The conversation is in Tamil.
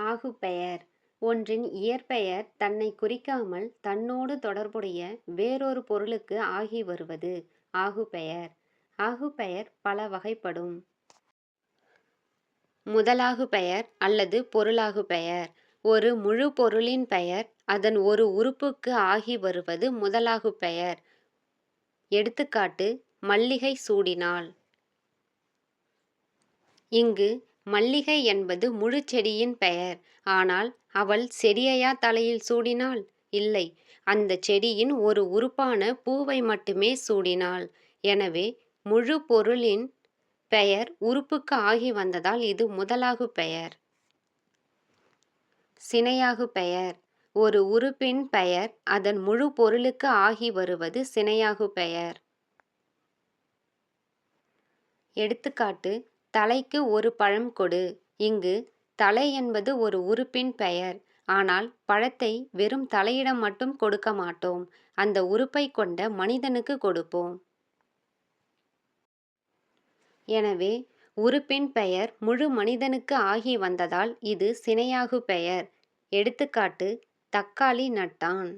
ஆகுபெயர் ஒன்றின் இயற்பெயர் தன்னைக் குறிக்காமல் தன்னோடு தொடர்புடைய வேறொரு பொருளுக்கு ஆகி வருவது ஆகுபெயர். ஆகுபெயர் பல வகைப்படும். முதலாகுபெயர் அல்லது பொருளாகுபெயர். ஒரு முழு பொருளின் பெயர் அதன் ஒரு உறுப்புக்கு ஆகி வருவது முதலாகுபெயர். எடுத்துக்காட்டு மல்லிகை சூடினாள். இங்கு மல்லிகை என்பது முழுச் செடியின் பெயர். ஆனால் அவள் செடியையா தலையில் சூடினாள்? இல்லை, அந்தச் செடியின் ஒரு உறுப்பான பூவை மட்டுமே சூடினாள். எனவே முழு பொருளின் பெயர் உறுப்புக்கு ஆகி வந்ததால் இது முதலாகுபெயர். சினையாகுபெயர் ஒரு உறுப்பின் பெயர் அதன் முழு பொருளுக்கு ஆகி வருவது சினையாகுபெயர். எடுத்துக்காட்டு தலைக்கு ஒரு பழம் கொடு. இங்கு தலை என்பது ஒரு உறுப்பின் பெயர். ஆனால் பழத்தை வெறும் தலையிடம் மட்டும் கொடுக்க மாட்டோம், அந்த உறுப்பை கொண்ட மனிதனுக்கு கொடுப்போம். எனவே உறுப்பின் பெயர் முழு மனிதனுக்கு ஆகி வந்ததால் இது சினையாகுபெயர். எடுத்துக்காட்டு தக்காளி நட்டான்.